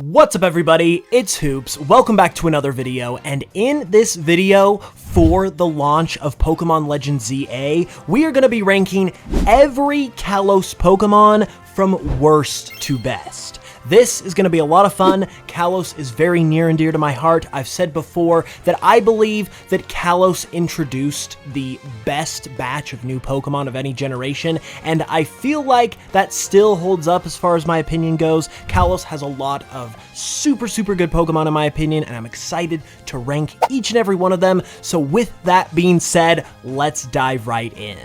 What's up everybody, it's Hoops, welcome back to another video, and in this video, for the launch of Pokemon Legends ZA, we are going to be ranking every Kalos Pokemon from worst to best. This is going to be a lot of fun. Kalos is very near and dear to my heart. I've said before that I believe that Kalos introduced the best batch of new Pokemon of any generation, and I feel like that still holds up as far as my opinion goes. Kalos has a lot of super good Pokemon in my opinion, and I'm excited to rank each and every one of them. So with that being said, let's dive right in.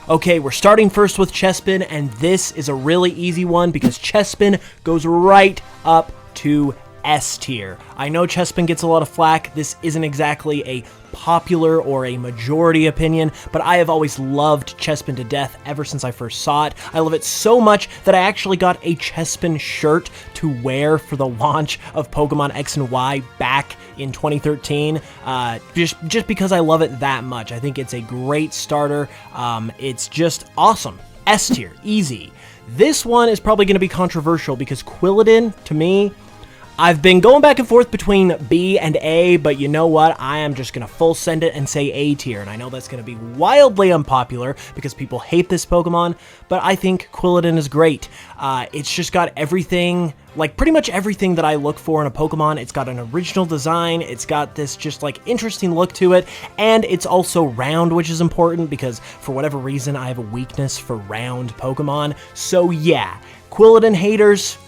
Okay, we're starting first with Chespin, and this is a really easy one because Chespin goes right up to S tier. I know Chespin gets a lot of flack. This isn't exactly a popular or a majority opinion, but I have always loved Chespin to death ever since I first saw it. I love it so much that I actually got a Chespin shirt to wear for the launch of Pokemon X and Y back in 2013, just because I love it that much. I think it's a great starter. It's just awesome. S tier, easy. This one is probably going to be controversial because Quilladin, to me, I've been going back and forth between B and A, but you know what? I am just going to full send it and say A tier, and I know that's going to be wildly unpopular because people hate this Pokemon, but I think Quilladin is great. It's just got everything, like pretty much everything that I look for in a Pokemon. It's got an original design, it's got this just like interesting look to it, and it's also round, which is important because for whatever reason I have a weakness for round Pokemon. So yeah, Quilladin haters,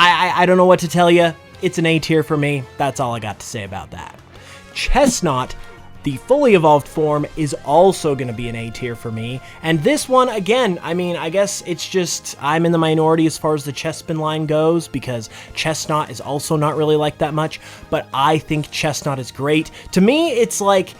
I don't know what to tell you. It's an A tier for me. That's all I got to say about that. Chestnut, the fully evolved form, is also going to be an A tier for me. And this one, again, I mean, I guess it's just I'm in the minority as far as the Chespin line goes because Chestnut is also not really like that much, but I think Chestnut is great. To me, it's like,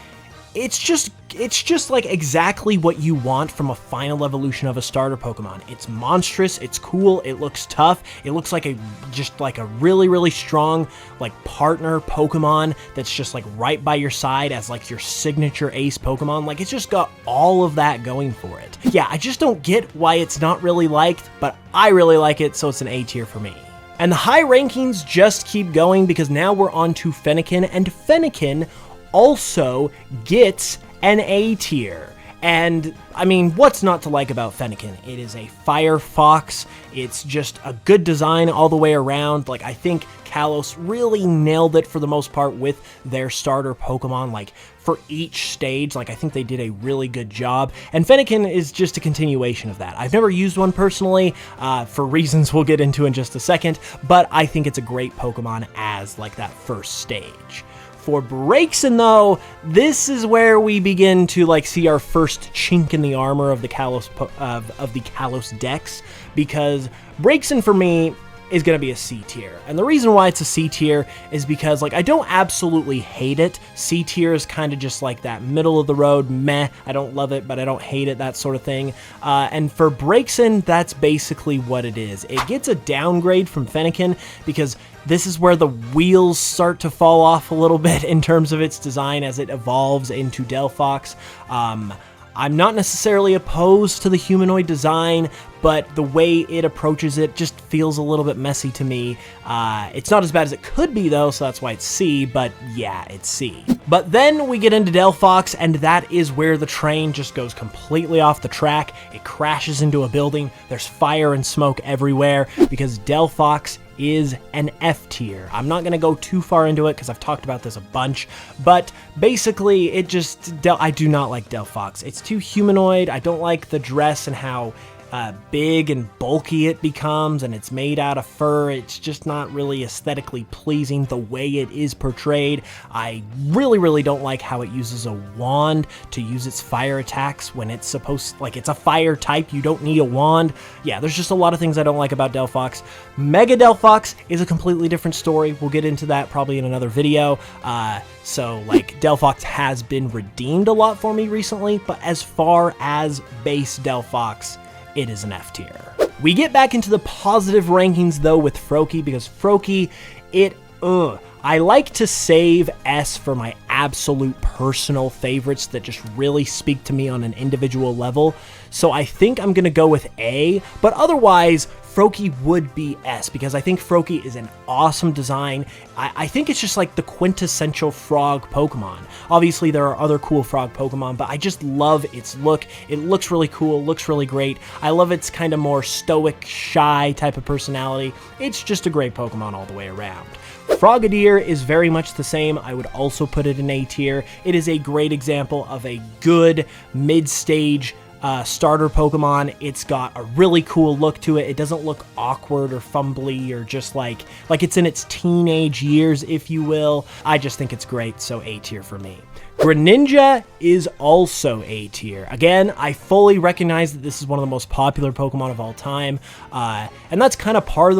it's just like exactly what you want from a final evolution of a starter Pokemon. It's monstrous, it's cool, it looks tough, it looks like just like a really strong like partner Pokemon that's just like right by your side as like your signature ace Pokemon. Like it's just got all of that going for it. Yeah, I just don't get why it's not really liked, but I really like it, so it's an A tier for me. And the high rankings just keep going because now we're on to Fennekin, and Fennekin also gets an A tier. And I mean, what's not to like about Fennekin? It is a fire fox. It's just a good design all the way around. Like I think Kalos really nailed it for the most part with their starter Pokemon, like for each stage. Like I think they did a really good job, and Fennekin is just a continuation of that. I've never used one personally for reasons we'll get into in just a second, but I think it's a great Pokemon as like that first stage. For Braixen though, this is where we begin to like see our first chink in the armor of the Kalos of the Kalos decks, because Braixen for me is going to be a C tier. And the reason why it's a C tier is because like I don't absolutely hate it. C tier is kind of just like that middle of the road meh. I don't love it, but I don't hate it, that sort of thing. And for Braixen, that's basically what it is. It gets a downgrade from Fennekin because this is where the wheels start to fall off a little bit in terms of its design as it evolves into Delphox. I'm not necessarily opposed to the humanoid design, but the way it approaches it just feels a little bit messy to me. It's not as bad as it could be though, so that's why it's C, but yeah, it's C. But then we get into Delphox, and that is where the train just goes completely off the track. It crashes into a building, there's fire and smoke everywhere, because Delphox is an F tier. I'm not going to go too far into it because I've talked about this a bunch, but basically it just, I do not like Delphox. It's too humanoid. I don't like the dress and how big and bulky it becomes, and it's made out of fur. It's just not really aesthetically pleasing the way it is portrayed. I really don't like how it uses a wand to use its fire attacks when it's supposed, like it's a fire type, you don't need a wand. Yeah, there's just a lot of things I don't like about Delphox. Mega Delphox is a completely different story. We'll get into that probably in another video. So like Delphox has been redeemed a lot for me recently, but as far as base Delphox, it is an F tier. We get back into the positive rankings though with Froakie, because Froakie, I like to save S for my absolute personal favorites that just really speak to me on an individual level. So I think I'm going to go with A, but otherwise, Froakie would be S, because I think Froakie is an awesome design. I think it's just like the quintessential frog Pokemon. Obviously, there are other cool frog Pokemon, but I just love its look. It looks really cool, looks really great. I love its kind of more stoic, shy type of personality. It's just a great Pokemon all the way around. Frogadier is very much the same. I would also put it in A tier. It is a great example of a good mid-stage starter Pokemon. It's got a really cool look to it. It doesn't look awkward or fumbly or just like it's in its teenage years, if you will. I just think it's great, so A tier for me. Greninja is also A tier. Again, I fully recognize that this is one of the most popular Pokemon of all time, and that's kind of part of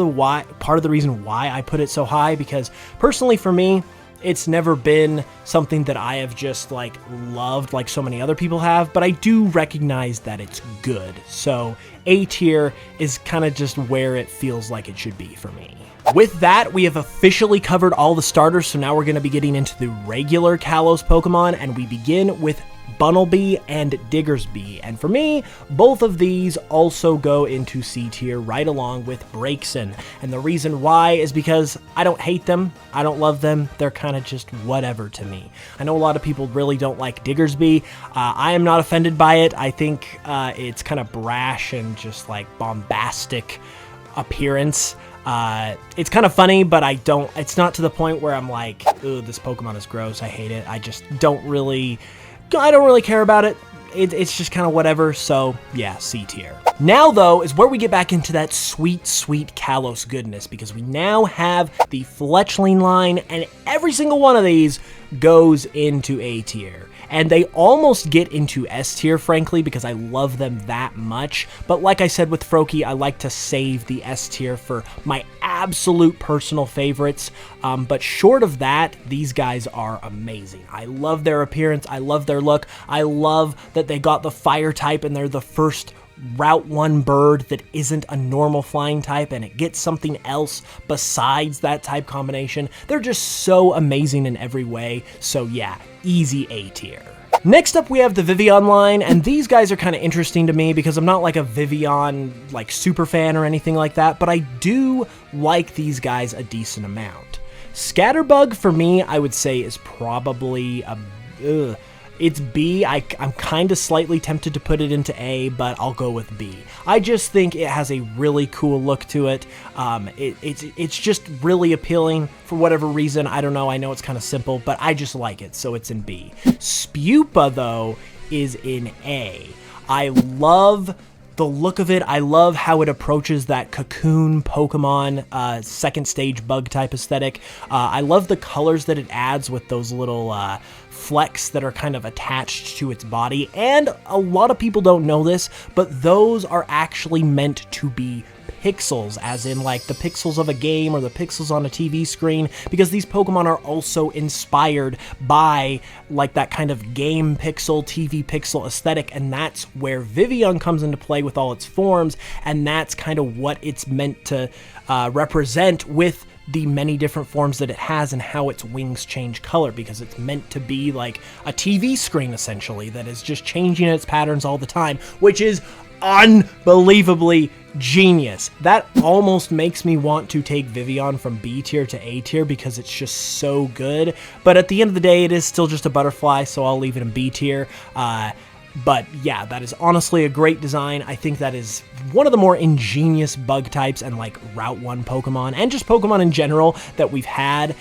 the reason why I put it so high, because personally for me, it's never been something that I have just like loved like so many other people have, but I do recognize that it's good. So A tier is kind of just where it feels like it should be for me. With that, we have officially covered all the starters, so now we're going to be getting into the regular Kalos Pokemon, and we begin with Bunnelby and Diggersby. And for me, both of these also go into C tier right along with Braixen. And the reason why is because I don't hate them, I don't love them, they're kind of just whatever to me. I know a lot of people really don't like Diggersby. I am not offended by it. I think it's kind of brash and just like bombastic appearance. It's kind of funny, but it's not to the point where I'm like, ooh, this Pokemon is gross, I hate it. I don't really care about it. It's just kind of whatever, so yeah, C tier. Now, though, is where we get back into that sweet, sweet Kalos goodness, because we now have the Fletchling line, and every single one of these goes into A tier. And they almost get into S tier, frankly, because I love them that much. But like I said with Froakie, I like to save the S tier for my absolute personal favorites. But short of that, these guys are amazing. I love their appearance. I love their look. I love that they got the fire type and they're the first Route 1 bird that isn't a normal flying type, and it gets something else besides that type combination. They're just so amazing in every way, so yeah, easy A tier. Next up, we have the Vivillon line, and these guys are kind of interesting to me because I'm not like a Vivillon like super fan or anything like that, but I do like these guys a decent amount. Scatterbug for me, I would say, is probably a it's B. I'm kind of slightly tempted to put it into A, but I'll go with B. I just think it has a really cool look to it. It's just really appealing for whatever reason. I don't know. I know it's kind of simple, but I just like it, so it's in B. Spupa, though, is in A. I love the look of it. I love how it approaches that cocoon Pokemon second stage bug type aesthetic. I love the colors that it adds with those little flecks that are kind of attached to its body, and a lot of people don't know this, but those are actually meant to be pixels, as in like the pixels of a game or the pixels on a TV screen, because these Pokemon are also inspired by like that kind of game pixel, TV pixel aesthetic, and that's where Vivillon comes into play with all its forms, and that's kind of what it's meant to represent with the many different forms that it has and how its wings change color, because it's meant to be like a TV screen essentially that is just changing its patterns all the time, which is unbelievably genius. That almost makes me want to take Vivillon from B tier to A tier because it's just so good, but at the end of the day it is still just a butterfly, so I'll leave it in B tier. But yeah, that is honestly a great design. I think that is one of the more ingenious bug types and like Route 1 Pokemon, and just Pokemon in general that we've had.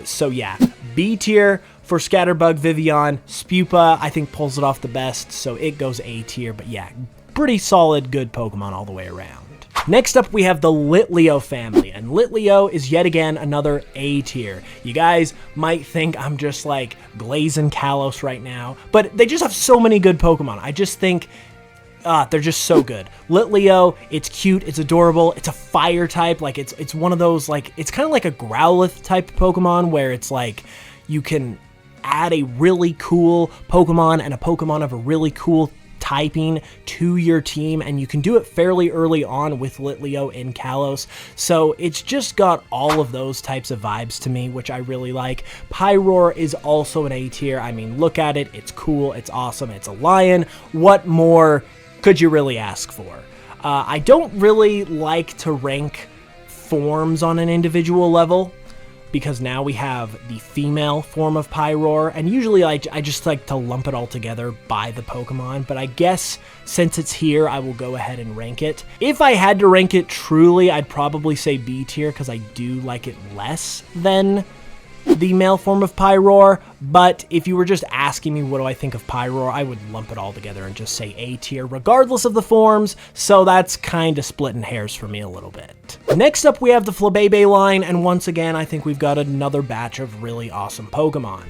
So yeah, B tier for Scatterbug, Vivillon. Spupa, I think, pulls it off the best, so it goes A tier. But yeah, pretty solid, good Pokemon all the way around. Next up, we have the Litleo family, and Litleo is yet again another A tier. You guys might think I'm just like glazing Kalos right now, but they just have so many good Pokemon. I just think they're just so good. Litleo, it's cute, it's adorable, it's a fire type, like it's one of those, like, it's kind of like a Growlithe type Pokemon where it's like you can add a really cool Pokemon and a Pokemon of a really cool typing to your team, and you can do it fairly early on with Litleo in Kalos, so it's just got all of those types of vibes to me, which I really like. Pyroar is also an A tier. I mean, look at it, it's cool, it's awesome, it's a lion. What more could you really ask for? I don't really like to rank forms on an individual level, because now we have the female form of Pyroar, and usually I just like to lump it all together by the Pokemon, but I guess since it's here, I will go ahead and rank it. If I had to rank it truly, I'd probably say B tier, because I do like it less than the male form of Pyroar, but if you were just asking me what do I think of Pyroar, I would lump it all together and just say A tier, regardless of the forms, so that's kind of splitting hairs for me a little bit. Next up, we have the Flabébé line, and once again, I think we've got another batch of really awesome Pokemon.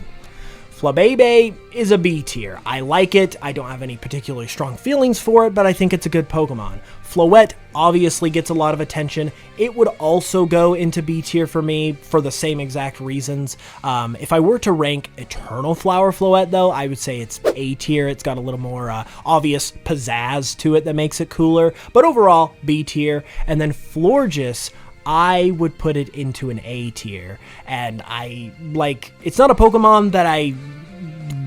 Flabébé is a B tier. I like it. I don't have any particularly strong feelings for it, but I think it's a good Pokemon. Floette obviously gets a lot of attention. It would also go into B tier for me for the same exact reasons. If I were to rank Eternal Flower Floette, though, I would say it's A tier. It's got a little more obvious pizzazz to it that makes it cooler, but overall, B tier. And then Florges, I would put it into an A tier, and it's not a Pokemon that I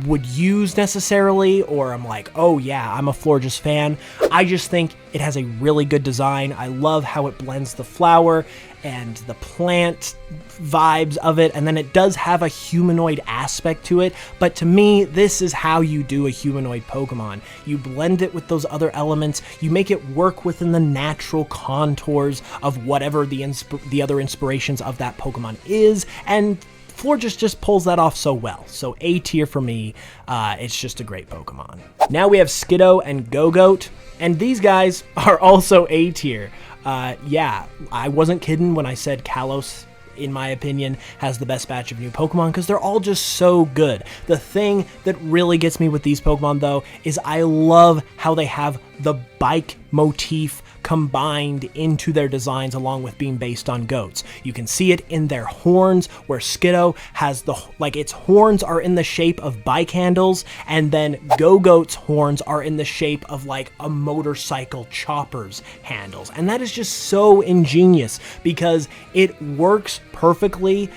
would use necessarily, or I'm like, oh yeah, I'm a Florges fan. I just think it has a really good design. I love how it blends the flower and the plant vibes of it, and then it does have a humanoid aspect to it, but to me, this is how you do a humanoid Pokemon. You blend it with those other elements, you make it work within the natural contours of whatever the other inspirations of that Pokemon is, and Florges just pulls that off so well. So A tier for me, it's just a great Pokemon. Now we have Skiddo and Gogoat, and these guys are also A tier. Yeah, I wasn't kidding when I said Kalos, in my opinion, has the best batch of new Pokemon, because they're all just so good. The thing that really gets me with these Pokemon, though, is I love how they have the bike motif combined into their designs, along with being based on goats. You can see it in their horns, where Skiddo has its horns are in the shape of bike handles, and then Gogoat's horns are in the shape of like a motorcycle chopper's handles. And that is just so ingenious, because it works perfectly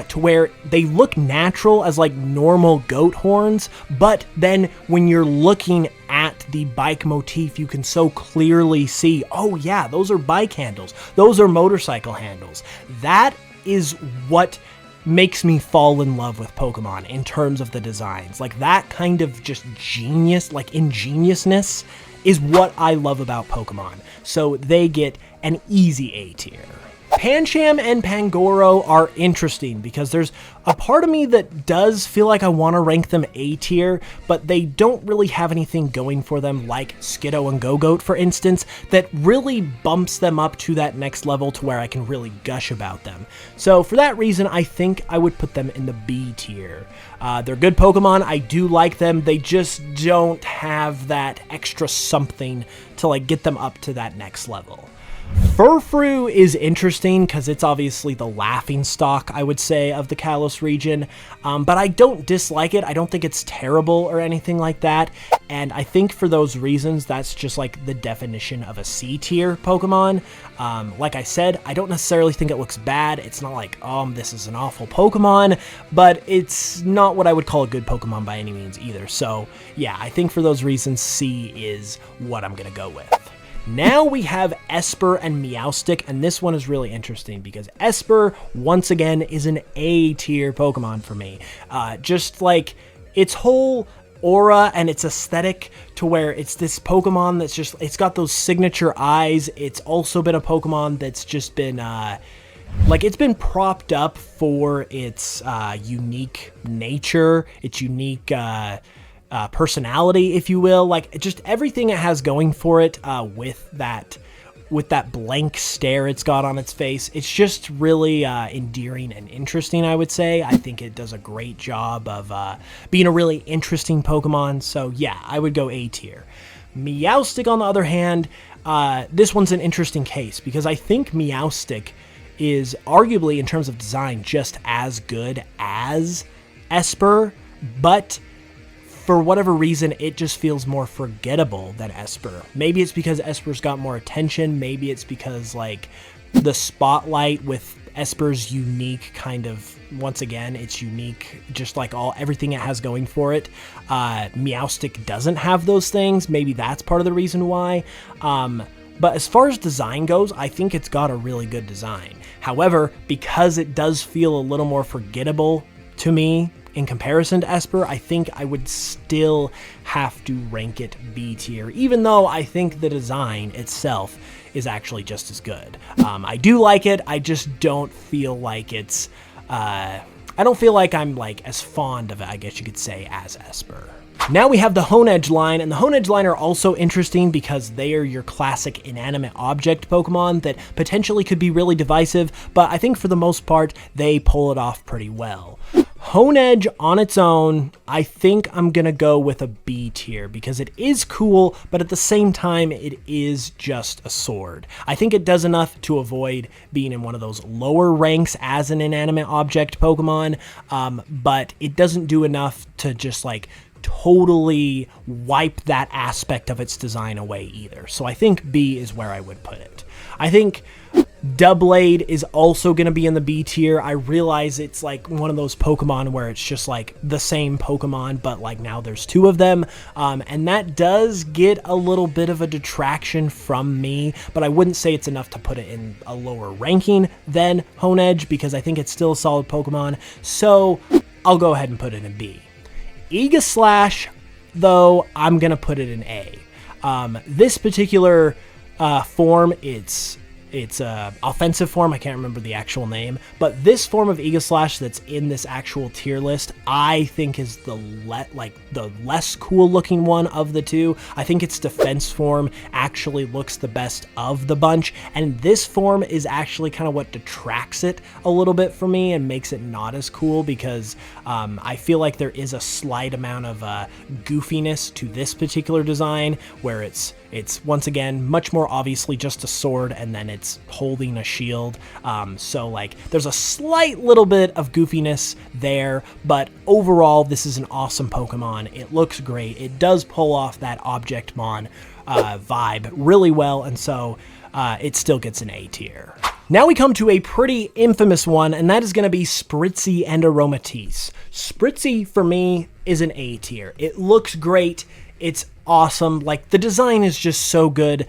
to where they look natural as like normal goat horns, but then when you're looking at the bike motif, you can so clearly see, oh yeah, those are bike handles, those are motorcycle handles. That is what makes me fall in love with Pokemon in terms of the designs. Like, that kind of just genius, like ingeniousness, is what I love about Pokemon. So they get an easy A tier. Pancham and Pangoro are interesting, because there's a part of me that does feel like I want to rank them A tier, but they don't really have anything going for them, like Skiddo and Gogoat, for instance, that really bumps them up to that next level to where I can really gush about them. So for that reason, I think I would put them in the B tier. They're good Pokemon, I do like them, they just don't have that extra something to like get them up to that next level. Furfrou is interesting because it's obviously the laughingstock, I would say, of the Kalos region, but I don't dislike it. I don't think it's terrible or anything like that, and I think for those reasons, that's just like the definition of a C tier Pokemon. Like I said, I don't necessarily think it looks bad. It's not like, this is an awful Pokemon, but it's not what I would call a good Pokemon by any means either. So yeah, I think for those reasons, C is what I'm gonna go with. Now we have Esper and Meowstic, and this one is really interesting because Esper, once again, is an A tier Pokemon for me. Just like its whole aura and its aesthetic, to where it's this Pokemon that's just, it's got those signature eyes. It's also been a Pokemon that's just been, it's been propped up for its unique nature, its unique personality, if you will, like just everything it has going for it, with that blank stare it's got on its face. It's just really endearing and interesting, I would say. I think it does a great job of being a really interesting Pokemon, so yeah, I would go A tier. Meowstic, on the other hand, this one's an interesting case, because I think Meowstic is arguably, in terms of design, just as good as Esper, but for whatever reason, it just feels more forgettable than Esper. Maybe it's because Esper's got more attention. Maybe it's because, like, the spotlight with Esper's unique kind of, once again, it's unique, just like everything it has going for it. Meowstic doesn't have those things. Maybe that's part of the reason why. But as far as design goes, I think it's got a really good design. However, because it does feel a little more forgettable to me in comparison to Esper, I think I would still have to rank it B tier, even though I think the design itself is actually just as good. I do like it, I just don't feel like it's, I don't feel like I'm like as fond of it, I guess you could say, as Esper. Now we have the Honedge line, and the Honedge line are also interesting because they are your classic inanimate object Pokemon that potentially could be really divisive, but I think for the most part, they pull it off pretty well. Honedge on its own, I think I'm gonna go with a B tier because it is cool, but at the same time, it is just a sword. I think it does enough to avoid being in one of those lower ranks as an inanimate object Pokemon, but it doesn't do enough to just like totally wipe that aspect of its design away either. So I think B is where I would put it. I think Doublade is also going to be in the B tier. I realize it's like one of those Pokemon where it's just like the same Pokemon, but like now there's two of them. And that does get a little bit of a detraction from me, but I wouldn't say it's enough to put it in a lower ranking than Honedge because I think it's still a solid Pokemon. So I'll go ahead and put it in B. Aegislash, though, I'm going to put it in A. This particular form, it's offensive form, I can't remember the actual name, but this form of Aegislash that's in this actual tier list, I think is the less cool looking one of the two. I think its defense form actually looks the best of the bunch, and this form is actually kind of what detracts it a little bit for me and makes it not as cool because I feel like there is a slight amount of goofiness to this particular design where it's once again much more obviously just a sword and then it's holding a shield. So like there's a slight little bit of goofiness there, but overall this is an awesome Pokemon. It looks great. It does pull off that Objectmon vibe really well, and so it still gets an A tier. Now we come to a pretty infamous one, and that is going to be Spritzee and Aromatisse. Spritzee, for me, is an A tier. It looks great. It's awesome. Like, the design is just so good.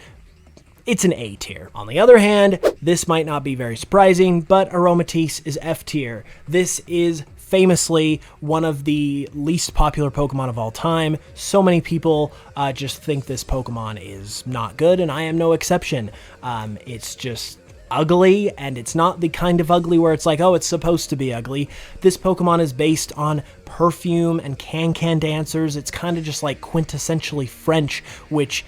It's an A tier. On the other hand, this might not be very surprising, but Aromatisse is F tier. This is famously one of the least popular Pokemon of all time. So many people just think this Pokemon is not good, and I am no exception. It's just ugly, and it's not the kind of ugly where it's like, oh, it's supposed to be ugly. This Pokemon is based on perfume and can-can dancers. It's kind of just like quintessentially French, which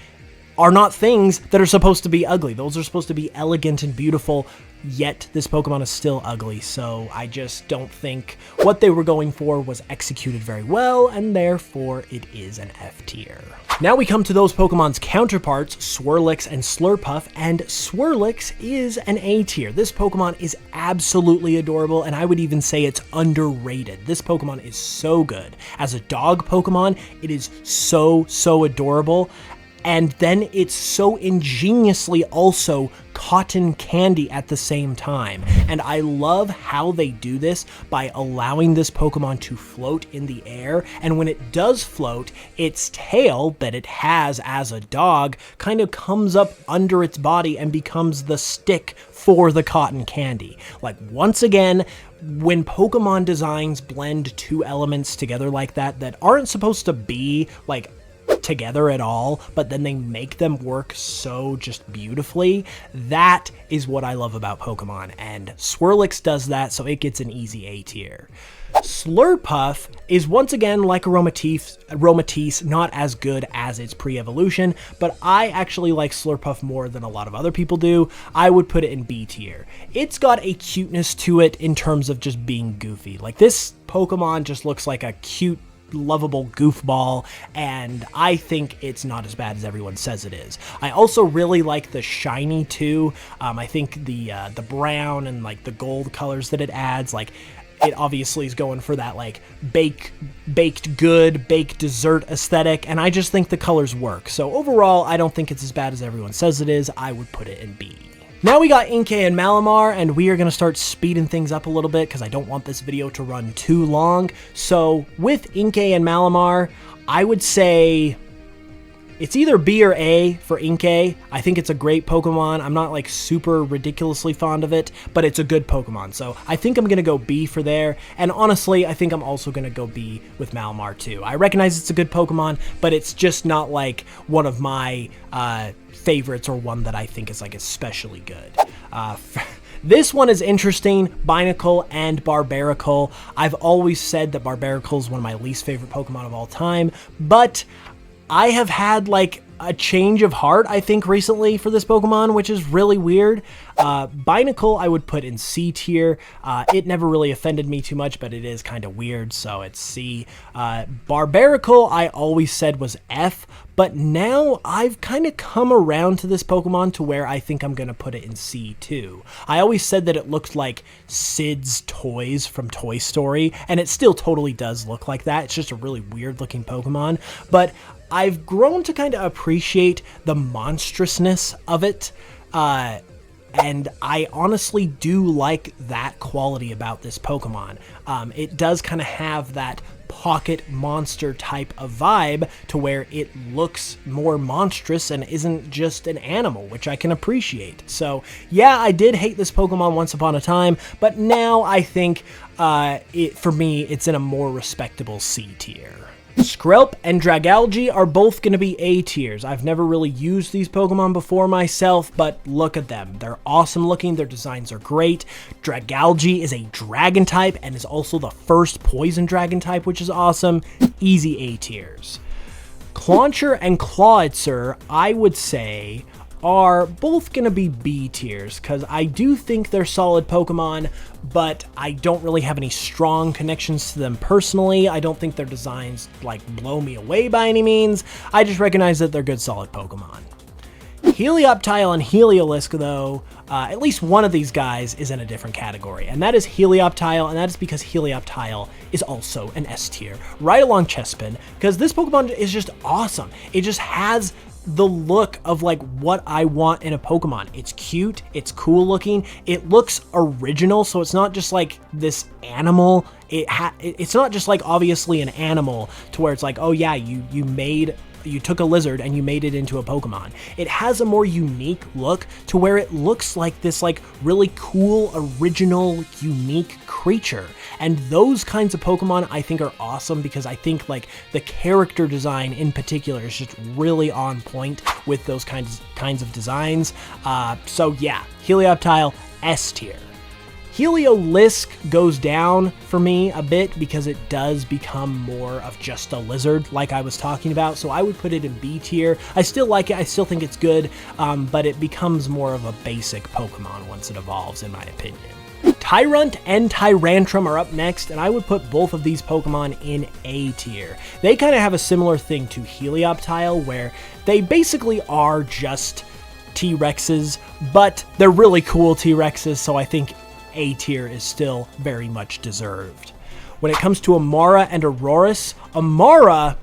are not things that are supposed to be ugly. Those are supposed to be elegant and beautiful, yet this Pokemon is still ugly, so I just don't think what they were going for was executed very well, and therefore it is an F tier. Now we come to those Pokemon's counterparts, Swirlix and Slurpuff, and Swirlix is an A tier. This Pokemon is absolutely adorable, and I would even say it's underrated. This Pokemon is so good. As a dog Pokemon, it is so adorable. And then it's so ingeniously also cotton candy at the same time. And I love how they do this by allowing this Pokemon to float in the air. And when it does float, its tail that it has as a dog kind of comes up under its body and becomes the stick for the cotton candy. Like, once again, when Pokemon designs blend two elements together like that aren't supposed to be like together at all, but then they make them work so just beautifully. That is what I love about Pokemon, and Swirlix does that, so it gets an easy A tier. Slurpuff is once again like Aromatisse, not as good as its pre-evolution, but I actually like Slurpuff more than a lot of other people do. I would put it in B tier. It's got a cuteness to it in terms of just being goofy. Like, this Pokemon just looks like a cute, lovable goofball, and I think it's not as bad as everyone says it is. I also really like the shiny too. I think the brown and like the gold colors that it adds, like, it obviously is going for that like baked dessert aesthetic, and I just think the colors work. So overall, I don't think it's as bad as everyone says it is. I would put it in B. Now we got Inkay and Malamar, and we are going to start speeding things up a little bit because I don't want this video to run too long. So with Inkay and Malamar, I would say It's either B or A for Inkay. I think it's a great Pokemon. I'm not like super ridiculously fond of it, but it's a good Pokemon. So I think I'm going to go B for there. And honestly, I think I'm also going to go B with Malamar too. I recognize it's a good Pokemon, but it's just not like one of my favorites or one that I think is like especially good. This one is interesting, Binacle and Barbaracle. I've always said that Barbaracle is one of my least favorite Pokemon of all time, but I have had like a change of heart, I think, recently for this Pokemon, which is really weird. Binacle I would put in C tier. It never really offended me too much, but it is kind of weird, so it's C. Barbaracle I always said was F, but now I've kind of come around to this Pokemon to where I think I'm going to put it in C too. I always said that it looked like Sid's toys from Toy Story, and it still totally does look like that. It's just a really weird looking Pokemon, but I've grown to kind of appreciate the monstrousness of it, and I honestly do like that quality about this Pokemon. It does kind of have that pocket monster type of vibe to where it looks more monstrous and isn't just an animal, which I can appreciate. So yeah, I did hate this Pokemon once upon a time, but now I think for me, it's in a more respectable C tier. Skrelp and Dragalge are both going to be A tiers. I've never really used these Pokemon before myself, but look at them. They're awesome looking. Their designs are great. Dragalge is a dragon type and is also the first poison dragon type, which is awesome. Easy A tiers. Clauncher and Clawitzer, I would say, are both going to be B tiers, because I do think they're solid Pokemon, but I don't really have any strong connections to them personally. I don't think their designs like blow me away by any means. I just recognize that they're good solid Pokemon. Helioptile and Heliolisk, though, at least one of these guys is in a different category, and that is Helioptile, and that is because Helioptile is also an S tier, right along Chespin, because this Pokemon is just awesome. It just has the look of like what I want in a Pokemon. It's cute, it's cool looking, it looks original, so it's not just like this animal. It's not just like obviously an animal to where it's like, oh yeah, you took a lizard and you made it into a Pokemon. It has a more unique look to where it looks like this like really cool, original, unique creature. And those kinds of Pokemon I think are awesome, because I think like the character design in particular is just really on point with those kinds of designs. So yeah, Helioptile, S tier. Heliolisk goes down for me a bit because it does become more of just a lizard like I was talking about, so I would put it in B tier. I still like it, I still think it's good, but it becomes more of a basic Pokemon once it evolves, in my opinion. Tyrunt and Tyrantrum are up next, and I would put both of these Pokemon in A tier. They kind of have a similar thing to Helioptile, where they basically are just T-Rexes, but they're really cool T-Rexes, so I think A tier is still very much deserved. When it comes to Amara and Aurorus, Amara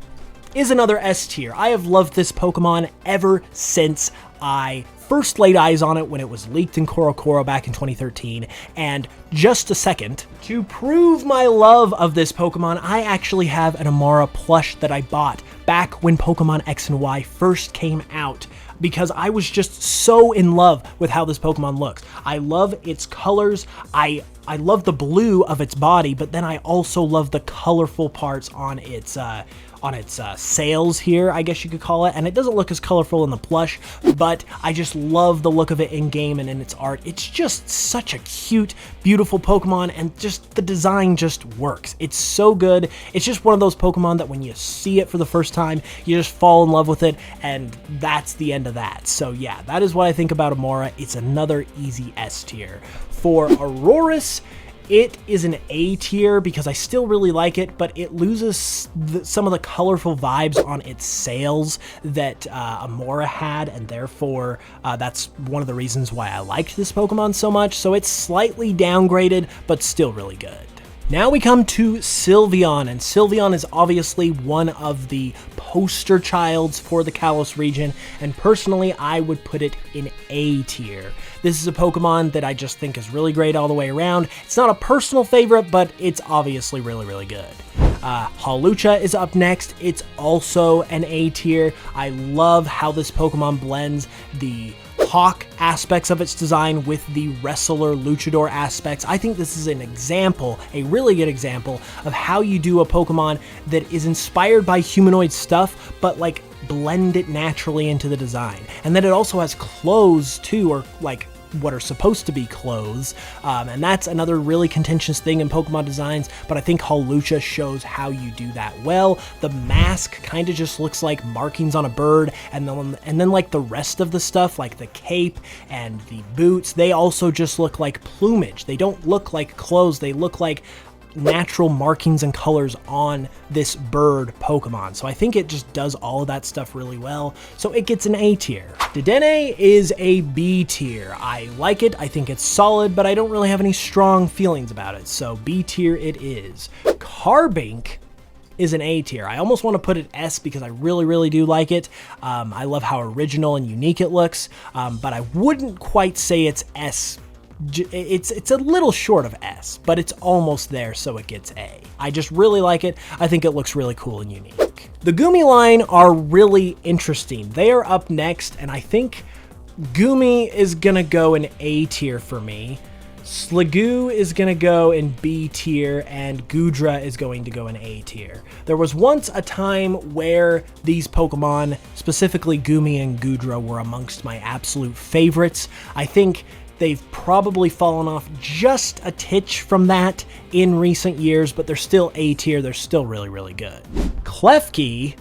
is another S tier. I have loved this Pokemon ever since I first laid eyes on it when it was leaked in Korokoro back in 2013, and just a second, to prove my love of this Pokemon, I actually have an Amara plush that I bought back when Pokemon X and Y first came out, because I was just so in love with how this Pokemon looks. I love its colors, I love the blue of its body, but then I also love the colorful parts on its sails here, I guess you could call it, and it doesn't look as colorful in the plush, but I just love the look of it in game and in its art. It's just such a cute, beautiful Pokemon, and just the design just works. It's so good. It's just one of those Pokemon that when you see it for the first time, you just fall in love with it, and that's the end of that. So yeah, that is what I think about Amara. It's another easy S tier. For Aurorus, it is an A tier because I still really like it, but it loses some of the colorful vibes on its sails that Amara had, and therefore that's one of the reasons why I liked this Pokemon so much. So it's slightly downgraded, but still really good. Now we come to Sylveon, and Sylveon is obviously one of the poster childs for the Kalos region, and personally I would put it in A tier. This is a Pokemon that I just think is really great all the way around. It's not a personal favorite, but it's obviously really, really good. Hawlucha is up next. It's also an A tier. I love how this Pokemon blends the hawk aspects of its design with the wrestler luchador aspects. I think this is an example, a really good example, of how you do a Pokemon that is inspired by humanoid stuff, but like blend it naturally into the design. And then it also has clothes too, or like what are supposed to be clothes, and that's another really contentious thing in Pokemon designs, but I think Hawlucha shows how you do that well. The mask kind of just looks like markings on a bird, and then like the rest of the stuff, like the cape and the boots, they also just look like plumage. They don't look like clothes, they look like natural markings and colors on this bird Pokemon. So I think it just does all of that stuff really well. So it gets an A tier. Dedenne is a B tier. I like it. I think it's solid, but I don't really have any strong feelings about it. So B tier it is. Carbink is an A tier. I almost want to put it S because I really, really do like it. I love how original and unique it looks, but I wouldn't quite say it's S. It's a little short of S, but it's almost there, so it gets A. I just really like it. I think it looks really cool and unique. The Goomy line are really interesting. They are up next, and I think Goomy is gonna go in A tier for me. Sliggoo is gonna go in B tier, and Goodra is going to go in A tier. There was once a time where these Pokemon, specifically Goomy and Goodra, were amongst my absolute favorites. I think they've probably fallen off just a titch from that in recent years, but they're still A tier. They're still really, really good. Klefki,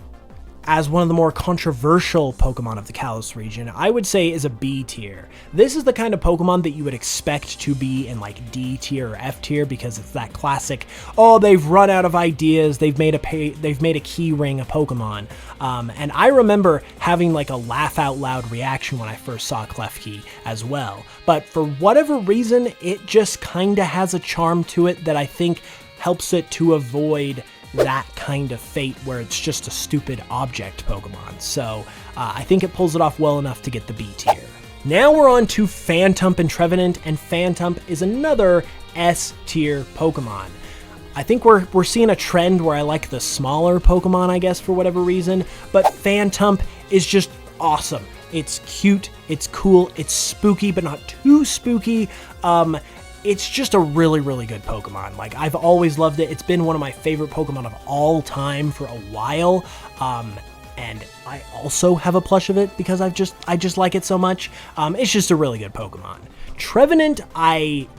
as one of the more controversial Pokemon of the Kalos region, I would say is a B tier. This is the kind of Pokemon that you would expect to be in like D tier or F tier because it's that classic, oh, they've run out of ideas, they've made a key ring a Pokemon. And I remember having like a laugh out loud reaction when I first saw Klefki as well. But for whatever reason, it just kinda has a charm to it that I think helps it to avoid that kind of fate where it's just a stupid object Pokemon. So I think it pulls it off well enough to get the B tier. Now we're on to Phantump and Trevenant, and Phantump is another S tier Pokemon. I think we're seeing a trend where I like the smaller Pokemon, I guess, for whatever reason, but Phantump is just awesome. It's cute, it's cool, it's spooky, but not too spooky. It's just a really, really good Pokemon. Like, I've always loved it. It's been one of my favorite Pokemon of all time for a while. And I also have a plush of it because I just like it so much. It's just a really good Pokemon. Trevenant, I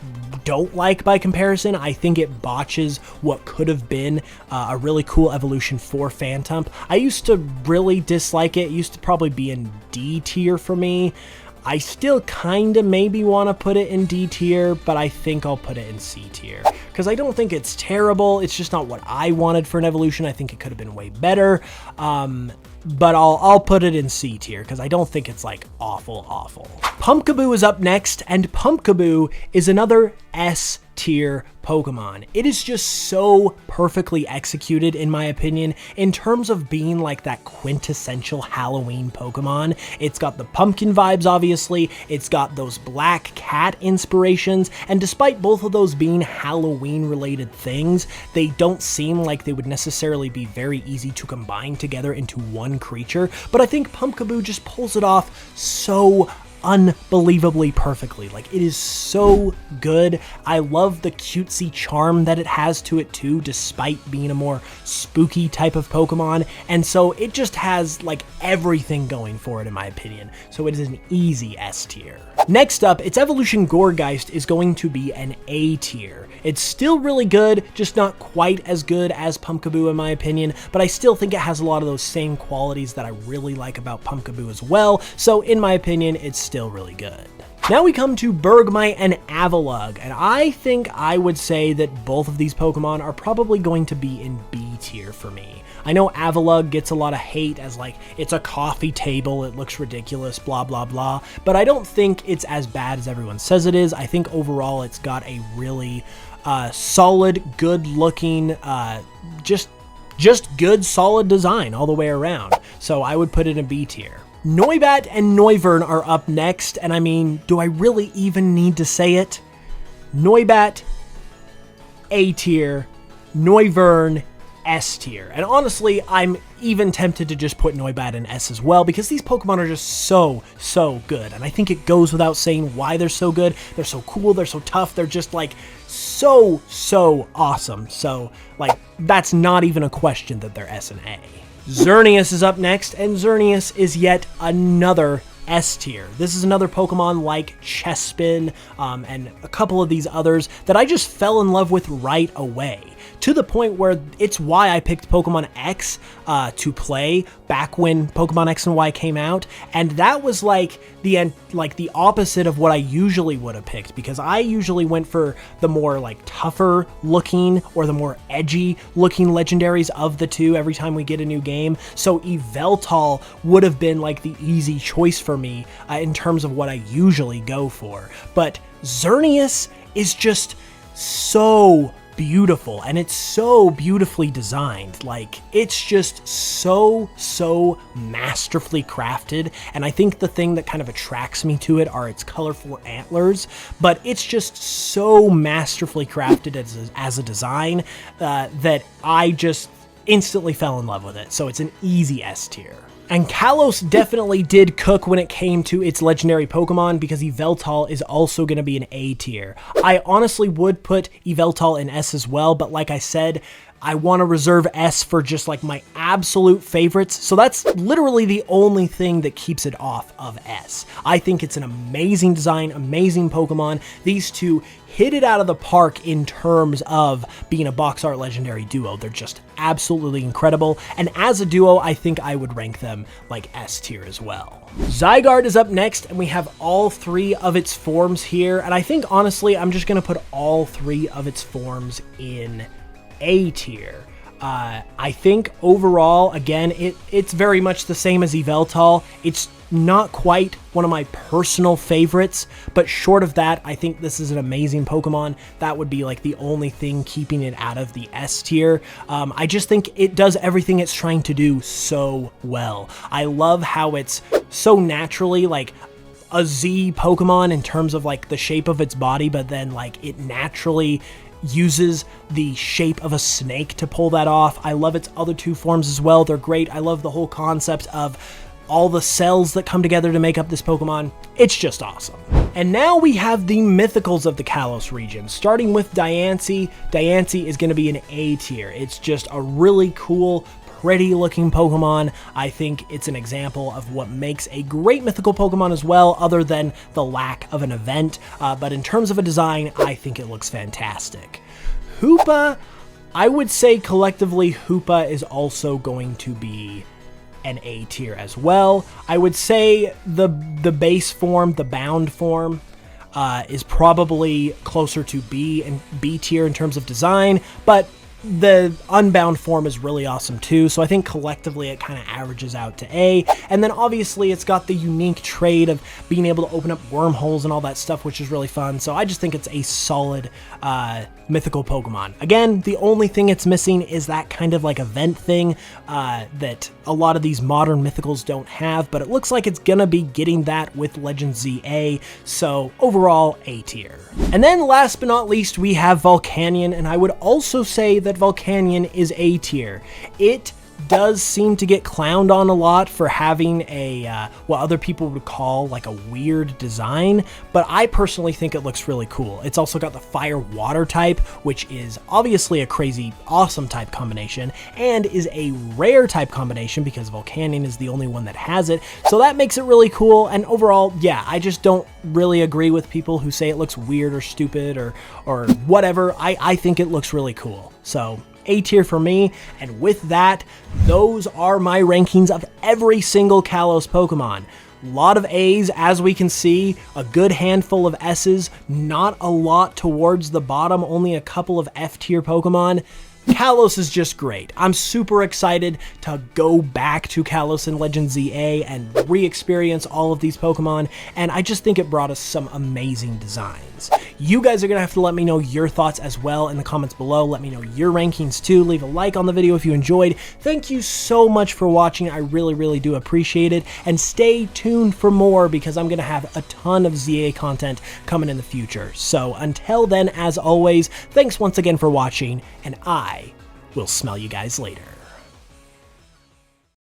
don't like by comparison. I think it botches what could have been a really cool evolution for Phantump. I used to really dislike it. It used to probably be in D tier for me. I still kind of maybe want to put it in D tier, but I think I'll put it in C tier. Because I don't think it's terrible, it's just not what I wanted for an evolution. I think it could have been way better, but I'll put it in C tier, because I don't think it's like awful. Pumpkaboo is up next, and Pumpkaboo is another S tier Pokemon. It is just so perfectly executed, in my opinion, in terms of being like that quintessential Halloween Pokemon. It's got the pumpkin vibes, obviously, it's got those black cat inspirations, and despite both of those being Halloween related things, they don't seem like they would necessarily be very easy to combine together into one creature, but I think Pumpkaboo just pulls it off so unbelievably perfectly. Like, it is so good. I love the cutesy charm that it has to it too, despite being a more spooky type of Pokemon, and so it just has like everything going for it, in my opinion. So it is an easy S tier. Next up, its evolution Gourgeist is going to be an A tier. It's still really good, just not quite as good as Pumpkaboo in my opinion, but I still think it has a lot of those same qualities that I really like about Pumpkaboo as well, so in my opinion, it's still really good. Now we come to Bergmite and Avalugg, and I think I would say that both of these Pokemon are probably going to be in B tier for me. I know Avalugg gets a lot of hate as like, it's a coffee table, it looks ridiculous, blah blah blah, but I don't think it's as bad as everyone says it is. I think overall it's got a really solid, good looking, just good solid design all the way around. So I would put it in B tier. Noibat and Noivern are up next, and I mean, do I really even need to say it? Noibat, A tier, Noivern, S tier. And honestly, I'm even tempted to just put Noibat in S as well, because these Pokemon are just so good. And I think it goes without saying why they're so good. They're so cool, they're so tough, they're just like so awesome. So like, that's not even a question that they're S and A. Xerneas is up next, and Xerneas is yet another S tier. This is another Pokemon like Chespin and a couple of these others that I just fell in love with right away, to the point where it's why I picked Pokemon X to play back when Pokemon X and Y came out, and that was like the opposite of what I usually would have picked, because I usually went for the more like tougher looking or the more edgy looking legendaries of the two every time we get a new game. So Yveltal would have been like the easy choice for me in terms of what I usually go for, but Xerneas is just so beautiful, and it's so beautifully designed. Like, it's just so masterfully crafted, and I think the thing that kind of attracts me to it are its colorful antlers, but it's just so masterfully crafted as a design that I just instantly fell in love with it. So it's an easy S tier. And Kalos definitely did cook when it came to its legendary Pokemon, because Yveltal is also going to be an A tier. I honestly would put Yveltal in S as well, but like I said, I want to reserve S for just like my absolute favorites, so that's literally the only thing that keeps it off of S. I think it's an amazing design, amazing Pokemon. These two hit it out of the park in terms of being a box art legendary duo. They're just absolutely incredible, and as a duo, I think I would rank them like S tier as well. Zygarde is up next, and we have all three of its forms here, and I think honestly, I'm just going to put all three of its forms in A tier. I think overall, again, it's very much the same as Yveltal. It's not quite one of my personal favorites, but short of that, I think this is an amazing Pokemon. That would be like the only thing keeping it out of the S tier. I just think it does everything it's trying to do so well. I love how it's so naturally like a Z Pokemon in terms of like the shape of its body, but then like it naturally uses the shape of a snake to pull that off. I love its other two forms as well. They're great. I love the whole concept of all the cells that come together to make up this Pokemon. It's just awesome. And now we have the mythicals of the Kalos region, starting with Diancie. Diancie is going to be an A tier. It's just a really cool, pretty looking Pokemon. I think it's an example of what makes a great mythical Pokemon as well, other than the lack of an event. But in terms of a design, I think it looks fantastic. Hoopa, I would say collectively Hoopa is also going to be an A tier as well. I would say the base form, the bound form, is probably closer to B tier in terms of design, but the unbound form is really awesome too, so I think collectively it kind of averages out to A. And then obviously it's got the unique trait of being able to open up wormholes and all that stuff, which is really fun, so I just think it's a solid mythical Pokemon. Again, the only thing it's missing is that kind of like event thing that a lot of these modern mythicals don't have, but it looks like it's gonna be getting that with Legend ZA, so overall A tier. And then last but not least, we have Volcanion, and I would also say that Volcanion is A tier. It does seem to get clowned on a lot for having a what other people would call like a weird design, but I personally think it looks really cool. It's also got the fire water type, which is obviously a crazy awesome type combination, and is a rare type combination because Volcanion is the only one that has it, so that makes it really cool. And overall, yeah, I just don't really agree with people who say it looks weird or stupid or whatever. I think it looks really cool, so A tier for me. And with that, those are my rankings of every single Kalos Pokemon. A lot of A's, as we can see, a good handful of S's, not a lot towards the bottom, only a couple of F tier Pokemon. Kalos is just great. I'm super excited to go back to Kalos and Legend ZA and re-experience all of these Pokemon, and I just think it brought us some amazing designs. rankings. You guys are going to have to let me know your thoughts as well in the comments below. Let me know your rankings too. Leave a like on the video if you enjoyed. Thank you so much for watching. I really do appreciate it. And stay tuned for more because I'm going to have a ton of ZA content coming in the future. So until then, as always, thanks once again for watching, and I will smell you guys later.